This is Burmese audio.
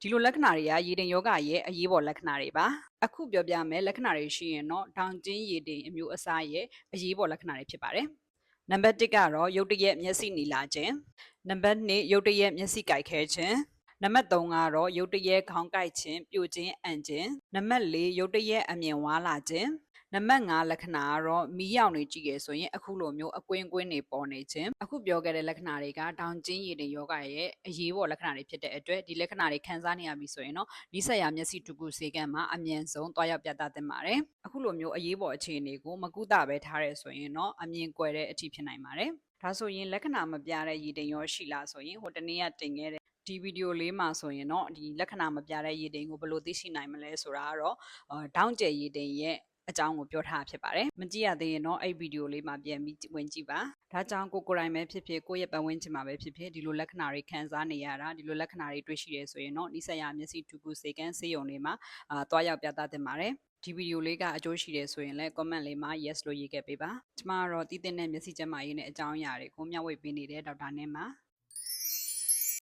ဒီလိုလက္ခဏာတွေကရေတိမ်ယောဂရဲ့အရေးပေါ်လက္ခဏာတွေပါအခုပြောပြမယ်လက္ခဏာတွေရှိရင်တော့တောင်ကျင်းရေတိမ်အမျိုးအစားရဲ့အရေးပေါ်လက္ခဏာတွေဖြစ်ပါတယ်နံပါတ်1ကတော့ရုတ်တရက်မျက်စိနီလာခြင်းနံပါတ်2ရုတ်တရက်မျက်စိကိုက်ခဲခြင်းနံပါတ်3ကတော့ရုတ်တရက်ခေါင်းကိုက်ခြင်းပြိုခြင်းအန်ခြင်းနံပါတ်4ရုတ်တရက်အမြင်ဝါလာခြင်းနံပါတ်5လက္ခဏာကတော့မီးရောင်တွေကြည့်ရဆိုရင်အခုလိုမျိုးအကွင်းကွင်းတွေပေါ်နေခြင်းအခုပြောခဲ့တဲ့လက္ခဏာတွေကတောင်ကျင်းရည်တင်ယောဂရဲ့အရေးပေါ်လက္ခဏာတွေဖြစ်တဲ့အတွက်ဒီလက္ခဏာတွေခံစားနေရပြီဆိုရင်တော့နီးစပ်ရာမျက်စိတူကူဆေးကန်းမှာအမြန်ဆုံးတွားရောက်ပြသသင့်ပါတယ်အခုလိုမျိုးအရေးပေါ်အခြေအနေကိုမကုသပဲထားရဲဆိုရင်တော့အမြင်ကွယ်တဲ့အထိဖြစ်နိုင်ပါတယ်ဒါဆိုရင်လက္ခဏာမပြတဲ့ရည်တင်ရောရှိလားဆိုရင်ဟိုတနေ့ကတင်ခဲ့တဲ့ဒီဗီဒီယိုလေးမှာဆိုရင်တော့ဒီလက္ခဏာမပြတဲ့ရည်တိမ်ကိုဘယ်လိုသိရှိနိုင်မလဲဆိုတာကတော့တောင်းကျယ်ရည်တိမ်ရဲ့အကြောင်းကိုပြောထားဖြစ်ပါတယ်မကြည့်ရသေးရင်တော့အဲ့ဗီဒီယိုလေးမှာပြန်ပြီးဝင်ကြည့်ပါဒါကြောင့်ကိုယ်တိုင်ပဲဖြစ်ဖြစ်ကိုယ့်ရဲ့ပတ်ဝန်းကျင်မှာပဲဖြစ်ဖြစ်ဒီလိုလက္ခဏာတွေခံစားနေရတာဒီလိုလက္ခဏာတွေတွေ့ရှိရဆိုရင်တော့နိစ္စရာမျက်စိတူကူစေကန်းဆေးရုံတွေမှာတွားရောက်ပြသသင့်ပါတယ်ဒီဗီဒီယိုလေးကအကျိုးရှိတယ်ဆိုရင်လည်း comment လေးမှာ yes လို့ရေးခဲ့ပေးပါကျမကတော့တည်တဲ့မျက်စိကျန်းမာရေးနဲ့အကြောင်းအရာတွေကိုမျှဝေပေးနေတဲ့ဒေါက်တာနင်းပါ